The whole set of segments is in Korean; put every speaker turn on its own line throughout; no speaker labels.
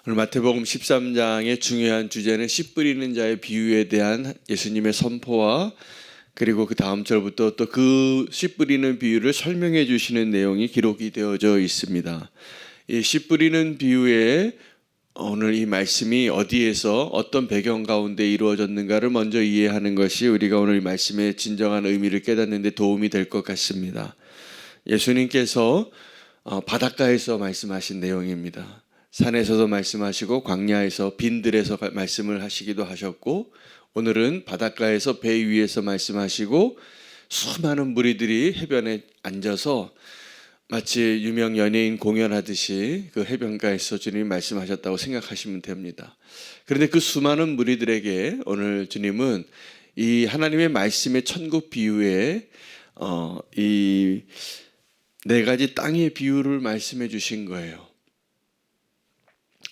오늘 마태복음 13장의 중요한 주제는 씨 뿌리는 자의 비유에 대한 예수님의 선포와 그리고 그 다음 절부터 또 그 씨 뿌리는 비유를 설명해 주시는 내용이 기록이 되어져 있습니다. 이 씨 뿌리는 비유에 오늘 이 말씀이 어디에서 어떤 배경 가운데 이루어졌는가를 먼저 이해하는 것이 우리가 오늘 이 말씀의 진정한 의미를 깨닫는 데 도움이 될 것 같습니다. 예수님께서 바닷가에서 말씀하신 내용입니다. 산에서도 말씀하시고 광야에서 빈들에서 말씀을 하시기도 하셨고, 오늘은 바닷가에서 배 위에서 말씀하시고 수많은 무리들이 해변에 앉아서 마치 유명 연예인 공연하듯이 그 해변가에서 주님이 말씀하셨다고 생각하시면 됩니다. 그런데 그 수많은 무리들에게 오늘 주님은 이 하나님의 말씀의 천국 비유에 이 네 가지 땅의 비유를 말씀해 주신 거예요.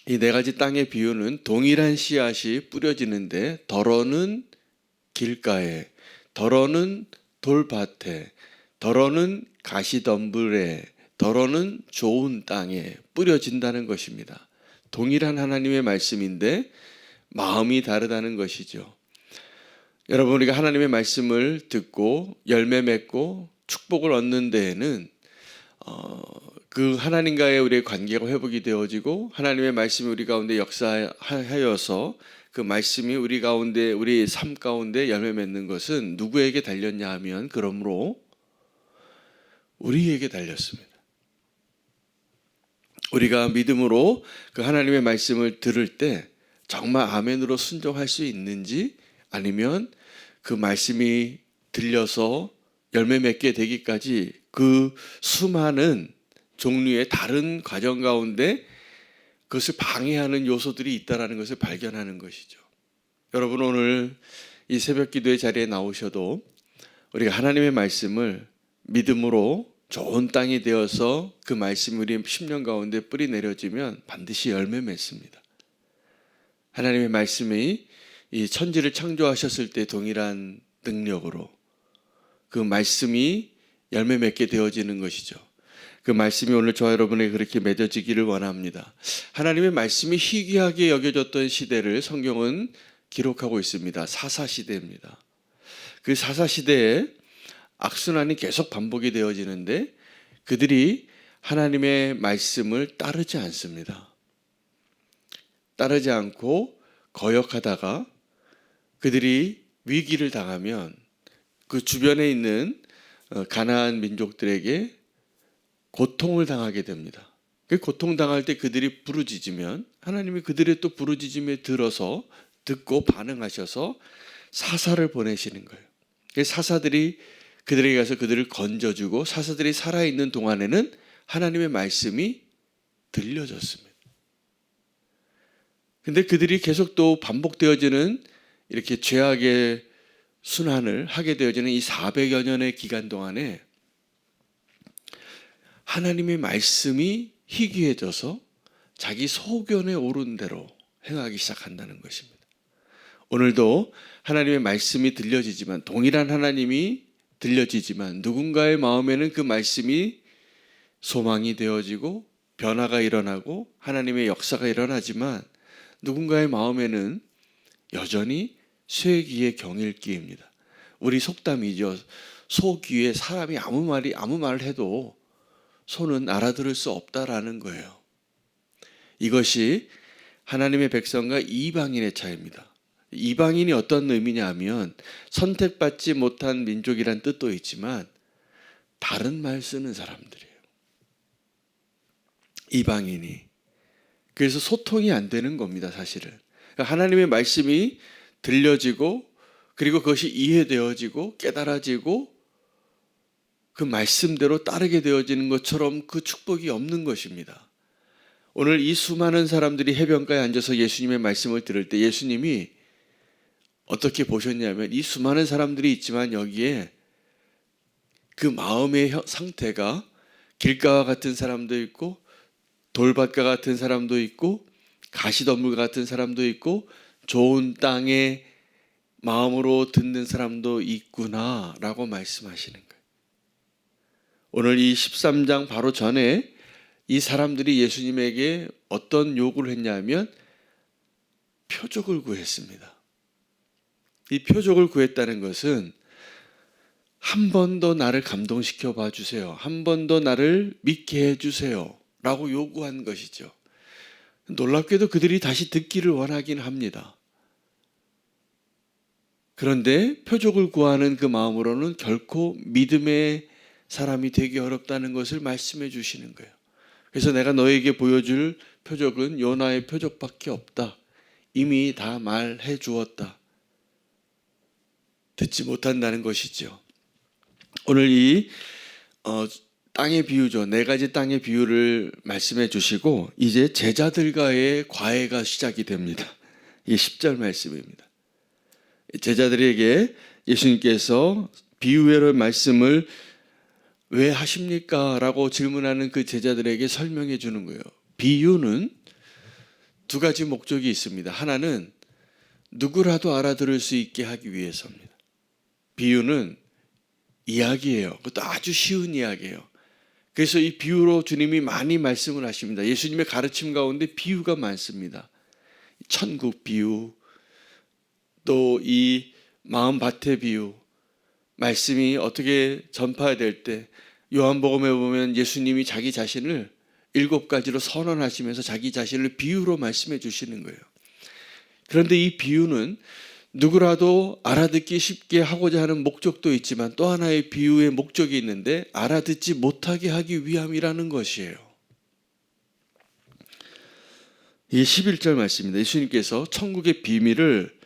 이 네 가지 땅의 비유는 동일한 씨앗이 뿌려지는데 덜어는 길가에, 덜어는 돌밭에, 덜어는 가시덤불에, 덜어는 좋은 땅에 뿌려진다는 것입니다. 동일한 하나님의 말씀인데 마음이 다르다는 것이죠. 여러분, 우리가 하나님의 말씀을 듣고 열매 맺고 축복을 얻는 데에는 그 하나님과의 우리의 관계가 회복이 되어지고 하나님의 말씀이 우리 가운데 역사하여서 그 말씀이 우리 가운데, 우리 삶 가운데 열매 맺는 것은 누구에게 달렸냐 하면 그러므로 우리에게 달렸습니다. 우리가 믿음으로 그 하나님의 말씀을 들을 때 정말 아멘으로 순종할 수 있는지, 아니면 그 말씀이 들려서 열매 맺게 되기까지 그 수많은 종류의 다른 과정 가운데 그것을 방해하는 요소들이 있다는 것을 발견하는 것이죠. 여러분, 오늘 이 새벽 기도의 자리에 나오셔도 우리가 하나님의 말씀을 믿음으로 좋은 땅이 되어서 그 말씀이 우리 심령 가운데 뿌리 내려지면 반드시 열매 맺습니다. 하나님의 말씀이 이 천지를 창조하셨을 때 동일한 능력으로 그 말씀이 열매 맺게 되어지는 것이죠. 그 말씀이 오늘 저와 여러분에게 그렇게 맺어지기를 원합니다. 하나님의 말씀이 희귀하게 여겨졌던 시대를 성경은 기록하고 있습니다. 사사시대입니다. 그 사사시대에 악순환이 계속 반복이 되어지는데 그들이 하나님의 말씀을 따르지 않습니다. 따르지 않고 거역하다가 그들이 위기를 당하면 그 주변에 있는 가나안 민족들에게 고통을 당하게 됩니다. 그 고통당할 때 그들이 부르짖으면 하나님이 그들의 또 부르짖음에 들어서 듣고 반응하셔서 사사를 보내시는 거예요. 사사들이 그들에게 가서 그들을 건져주고 사사들이 살아있는 동안에는 하나님의 말씀이 들려졌습니다. 근데 그들이 계속 또 반복되어지는 이렇게 죄악의 순환을 하게 되어지는 이 400여 년의 기간 동안에 하나님의 말씀이 희귀해져서 자기 소견에 오른 대로 행하기 시작한다는 것입니다. 오늘도 하나님의 말씀이 들려지지만, 동일한 하나님이 들려지지만 누군가의 마음에는 그 말씀이 소망이 되어지고 변화가 일어나고 하나님의 역사가 일어나지만 누군가의 마음에는 여전히 쇠귀의 경일기입니다. 우리 속담이죠. 소귀에 사람이 아무 말을 해도 소는 알아들을 수 없다라는 거예요. 이것이 하나님의 백성과 이방인의 차이입니다. 이방인이 어떤 의미냐 하면 선택받지 못한 민족이란 뜻도 있지만 다른 말 쓰는 사람들이에요. 이방인이. 그래서 소통이 안 되는 겁니다, 사실은. 하나님의 말씀이 들려지고 그리고 그것이 이해되어지고 깨달아지고 그 말씀대로 따르게 되어지는 것처럼 그 축복이 없는 것입니다. 오늘 이 수많은 사람들이 해변가에 앉아서 예수님의 말씀을 들을 때 예수님이 어떻게 보셨냐면 이 수많은 사람들이 있지만 여기에 그 마음의 상태가 길가와 같은 사람도 있고 돌밭과 같은 사람도 있고 가시덤불 같은 사람도 있고 좋은 땅에 마음으로 듣는 사람도 있구나라고 말씀하시는 거예요. 오늘 이 13장 바로 전에 이 사람들이 예수님에게 어떤 요구를 했냐면 표적을 구했습니다. 이 표적을 구했다는 것은 한 번 더 나를 감동시켜 봐 주세요. 한 번 더 나를 믿게 해 주세요. 라고 요구한 것이죠. 놀랍게도 그들이 다시 듣기를 원하긴 합니다. 그런데 표적을 구하는 그 마음으로는 결코 믿음의 사람이 되기 어렵다는 것을 말씀해 주시는 거예요. 그래서 내가 너에게 보여줄 표적은 요나의 표적밖에 없다. 이미 다 말해 주었다. 듣지 못한다는 것이죠. 오늘 이 땅의 비유죠. 네 가지 땅의 비유를 말씀해 주시고 이제 제자들과의 과외가 시작이 됩니다. 이게 10절 말씀입니다. 제자들에게 예수님께서 비유의 말씀을 왜 하십니까? 라고 질문하는 그 제자들에게 설명해 주는 거예요. 비유는 두 가지 목적이 있습니다. 하나는 누구라도 알아들을 수 있게 하기 위해서입니다. 비유는 이야기예요. 그것도 아주 쉬운 이야기예요. 그래서 이 비유로 주님이 많이 말씀을 하십니다. 예수님의 가르침 가운데 비유가 많습니다. 천국 비유, 또 이 마음밭의 비유, 말씀이 어떻게 전파될 때 요한복음에 보면 예수님이 자기 자신을 7가지로 선언하시면서 자기 자신을 비유로 말씀해 주시는 거예요. 그런데 이 비유는 누구라도 알아듣기 쉽게 하고자 하는 목적도 있지만 또 하나의 비유의 목적이 있는데 알아듣지 못하게 하기 위함이라는 것이에요. 이게 11절 말씀입니다. 예수님께서 천국의 비밀을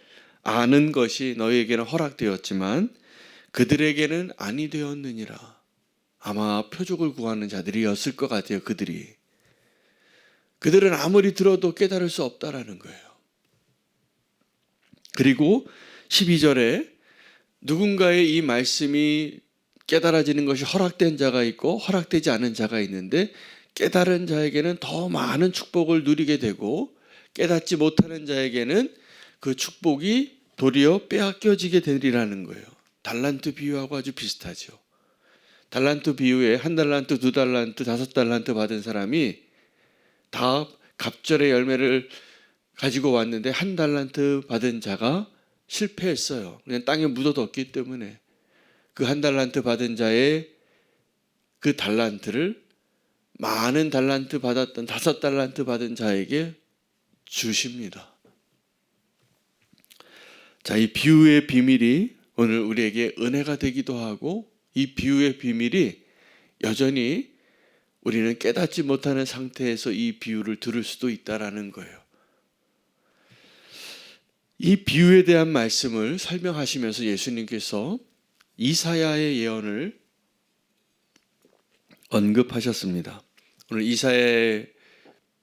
아는 것이 너희에게는 허락되었지만 그들에게는 아니 되었느니라. 아마 표적을 구하는 자들이었을 것 같아요. 그들은 아무리 들어도 깨달을 수 없다라는 거예요. 그리고 12절에 누군가의 이 말씀이 깨달아지는 것이 허락된 자가 있고 허락되지 않은 자가 있는데 깨달은 자에게는 더 많은 축복을 누리게 되고 깨닫지 못하는 자에게는 그 축복이 도리어 빼앗겨지게 되리라는 거예요. 달란트 비유하고 아주 비슷하죠. 달란트 비유에 1달란트, 2달란트, 5달란트 받은 사람이 다 갑절의 열매를 가지고 왔는데 1달란트 받은 자가 실패했어요. 그냥 땅에 묻어뒀기 때문에 그 1달란트 받은 자의 그 달란트를 많은 달란트 받았던 5달란트 받은 자에게 주십니다. 자, 이 비유의 비밀이 오늘 우리에게 은혜가 되기도 하고 이 비유의 비밀이 여전히 우리는 깨닫지 못하는 상태에서 이 비유를 들을 수도 있다라는 거예요. 이 비유에 대한 말씀을 설명하시면서 예수님께서 이사야의 예언을 언급하셨습니다. 오늘 이사야의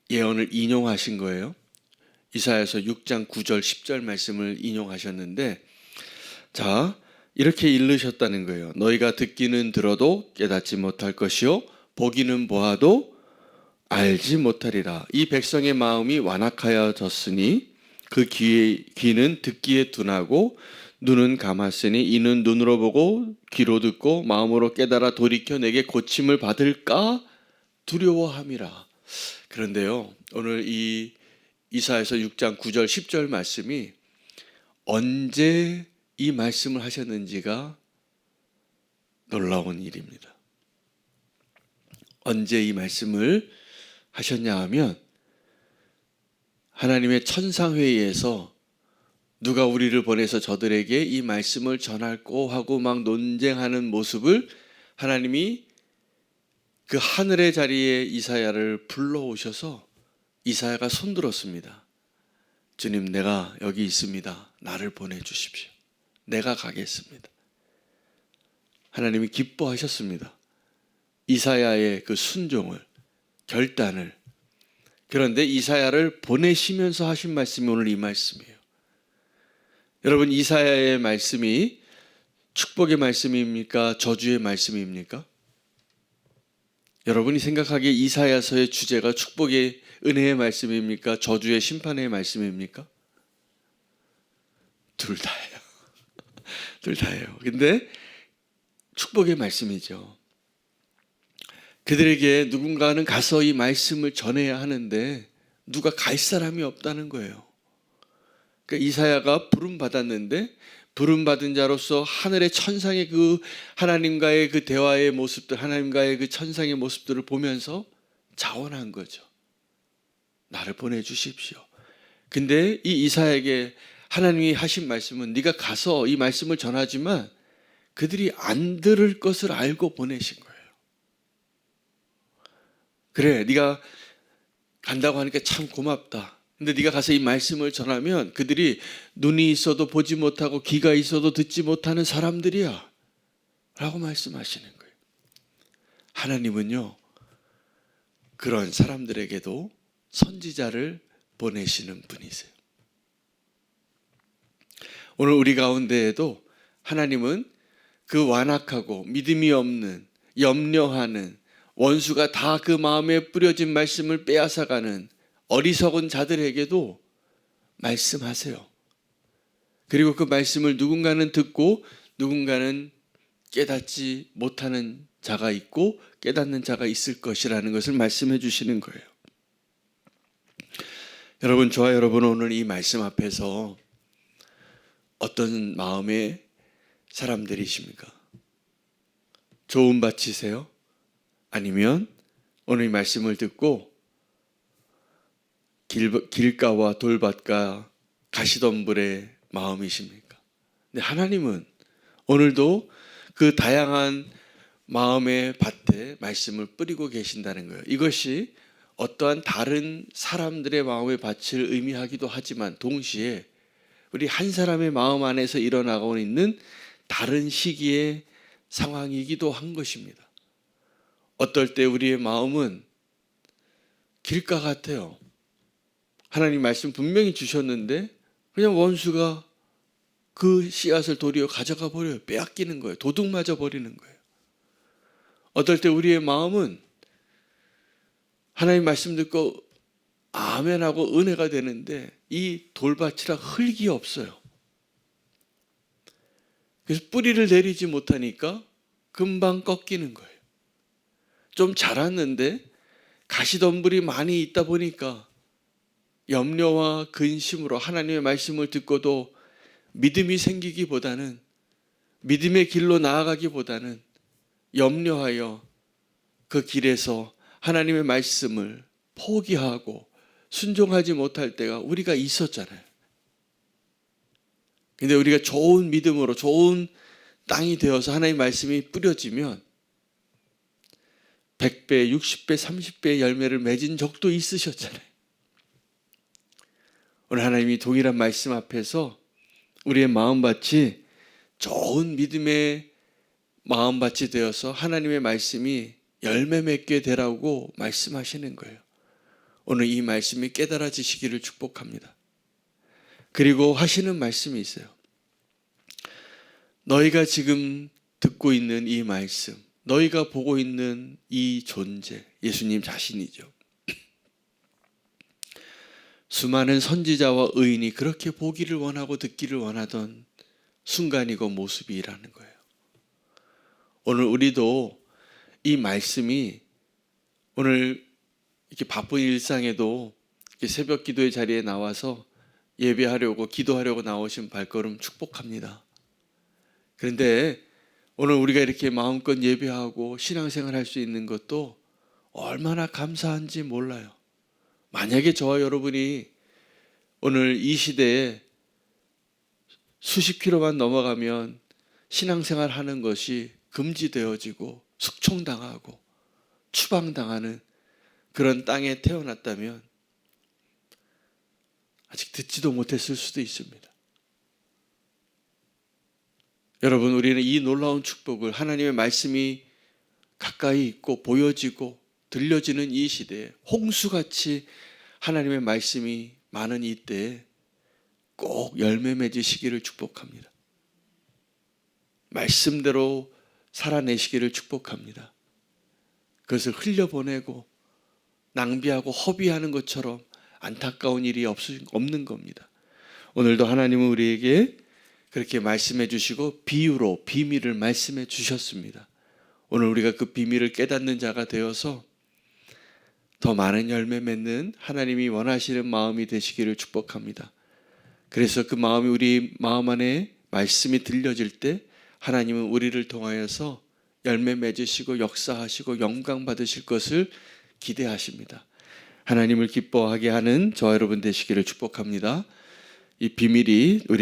예언을 인용하신 거예요. 이사야서 6장 9절 10절 말씀을 인용하셨는데 자, 이렇게 읽으셨다는 거예요. 너희가 듣기는 들어도 깨닫지 못할 것이요 보기는 보아도 알지 못하리라. 이 백성의 마음이 완악하여졌으니 그 귀는 듣기에 둔하고 눈은 감았으니 이는 눈으로 보고 귀로 듣고 마음으로 깨달아 돌이켜 내게 고침을 받을까 두려워함이라. 그런데요, 오늘 이 이사야서 6장 9절 10절 말씀이 언제 이 말씀을 하셨는지가 놀라운 일입니다. 언제 이 말씀을 하셨냐 하면 하나님의 천상회의에서 누가 우리를 보내서 저들에게 이 말씀을 전할꼬 하고 막 논쟁하는 모습을 하나님이 그 하늘의 자리에 이사야를 불러오셔서 이사야가 손들었습니다. 주님, 내가 여기 있습니다. 나를 보내주십시오. 내가 가겠습니다. 하나님이 기뻐하셨습니다. 이사야의 그 순종을, 결단을. 그런데 이사야를 보내시면서 하신 말씀이 오늘 이 말씀이에요. 여러분, 이사야의 말씀이 축복의 말씀입니까? 저주의 말씀입니까? 여러분이 생각하기에 이사야서의 주제가 축복의 은혜의 말씀입니까? 저주의 심판의 말씀입니까? 둘 다예요. 둘 다예요. 근데 축복의 말씀이죠. 그들에게 누군가는 가서 이 말씀을 전해야 하는데 누가 갈 사람이 없다는 거예요. 그러니까 이사야가 부름 받았는데 부름 받은 자로서 하늘의 천상의 그 하나님과의 그 대화의 모습들, 하나님과의 그 천상의 모습들을 보면서 자원한 거죠. 나를 보내주십시오. 근데 이 이사야에게 하나님이 하신 말씀은 네가 가서 이 말씀을 전하지만 그들이 안 들을 것을 알고 보내신 거예요. 그래, 네가 간다고 하니까 참 고맙다. 근데 네가 가서 이 말씀을 전하면 그들이 눈이 있어도 보지 못하고 귀가 있어도 듣지 못하는 사람들이야 라고 말씀하시는 거예요. 하나님은요, 그런 사람들에게도 선지자를 보내시는 분이세요. 오늘 우리 가운데에도 하나님은 그 완악하고 믿음이 없는, 염려하는, 원수가 다 그 마음에 뿌려진 말씀을 빼앗아가는 어리석은 자들에게도 말씀하세요. 그리고 그 말씀을 누군가는 듣고 누군가는 깨닫지 못하는 자가 있고 깨닫는 자가 있을 것이라는 것을 말씀해 주시는 거예요. 여러분, 저와 여러분은 오늘 이 말씀 앞에서 어떤 마음의 사람들이십니까? 좋은 밭이세요? 아니면 오늘 이 말씀을 듣고 길가와 돌밭과 가시덤불의 마음이십니까? 근데 하나님은 오늘도 그 다양한 마음의 밭에 말씀을 뿌리고 계신다는 거예요. 이것이 어떠한 다른 사람들의 마음의 밭을 의미하기도 하지만 동시에 우리 한 사람의 마음 안에서 일어나고 있는 다른 시기의 상황이기도 한 것입니다. 어떨 때 우리의 마음은 길가 같아요. 하나님 말씀 분명히 주셨는데 그냥 원수가 그 씨앗을 도리어 가져가 버려요. 빼앗기는 거예요. 도둑 맞아 버리는 거예요. 어떨 때 우리의 마음은 하나님 말씀 듣고 아멘하고 은혜가 되는데 이 돌밭이라 흙이 없어요. 그래서 뿌리를 내리지 못하니까 금방 꺾이는 거예요. 좀 자랐는데 가시덤불이 많이 있다 보니까 염려와 근심으로 하나님의 말씀을 듣고도 믿음이 생기기보다는, 믿음의 길로 나아가기보다는 염려하여 그 길에서 하나님의 말씀을 포기하고 순종하지 못할 때가 우리가 있었잖아요. 근데 우리가 좋은 믿음으로 좋은 땅이 되어서 하나님의 말씀이 뿌려지면 100배, 60배, 30배의 열매를 맺은 적도 있으셨잖아요. 오늘 하나님이 동일한 말씀 앞에서 우리의 마음밭이 좋은 믿음의 마음밭이 되어서 하나님의 말씀이 열매 맺게 되라고 말씀하시는 거예요. 오늘 이 말씀이 깨달아지시기를 축복합니다. 그리고 하시는 말씀이 있어요. 너희가 지금 듣고 있는 이 말씀, 너희가 보고 있는 이 존재, 예수님 자신이죠. 수많은 선지자와 의인이 그렇게 보기를 원하고 듣기를 원하던 순간이고 모습이라는 거예요. 오늘 우리도 이 말씀이 오늘 이렇게 바쁜 일상에도 이렇게 새벽 기도의 자리에 나와서 예배하려고 기도하려고 나오신 발걸음 축복합니다. 그런데 오늘 우리가 이렇게 마음껏 예배하고 신앙생활 할 수 있는 것도 얼마나 감사한지 몰라요. 만약에 저와 여러분이 오늘 이 시대에 수십 킬로만 넘어가면 신앙생활 하는 것이 금지되어지고 숙청당하고 추방당하는 그런 땅에 태어났다면 아직 듣지도 못했을 수도 있습니다. 여러분, 우리는 이 놀라운 축복을 하나님의 말씀이 가까이 있고 보여지고 들려지는 이 시대에 홍수같이 하나님의 말씀이 많은 이때에 꼭 열매 맺으시기를 축복합니다. 말씀대로 살아내시기를 축복합니다. 그것을 흘려보내고 낭비하고 허비하는 것처럼 안타까운 일이 없는 겁니다. 오늘도 하나님은 우리에게 그렇게 말씀해 주시고 비유로 비밀을 말씀해 주셨습니다. 오늘 우리가 그 비밀을 깨닫는 자가 되어서 더 많은 열매 맺는 하나님이 원하시는 마음이 되시기를 축복합니다. 그래서 그 마음이 우리 마음 안에 말씀이 들려질 때 하나님은 우리를 통하여서 열매 맺으시고 역사하시고 영광 받으실 것을 기대하십니다. 하나님을 기뻐하게 하는 저와 여러분 되시기를 축복합니다. 이 비밀이 우리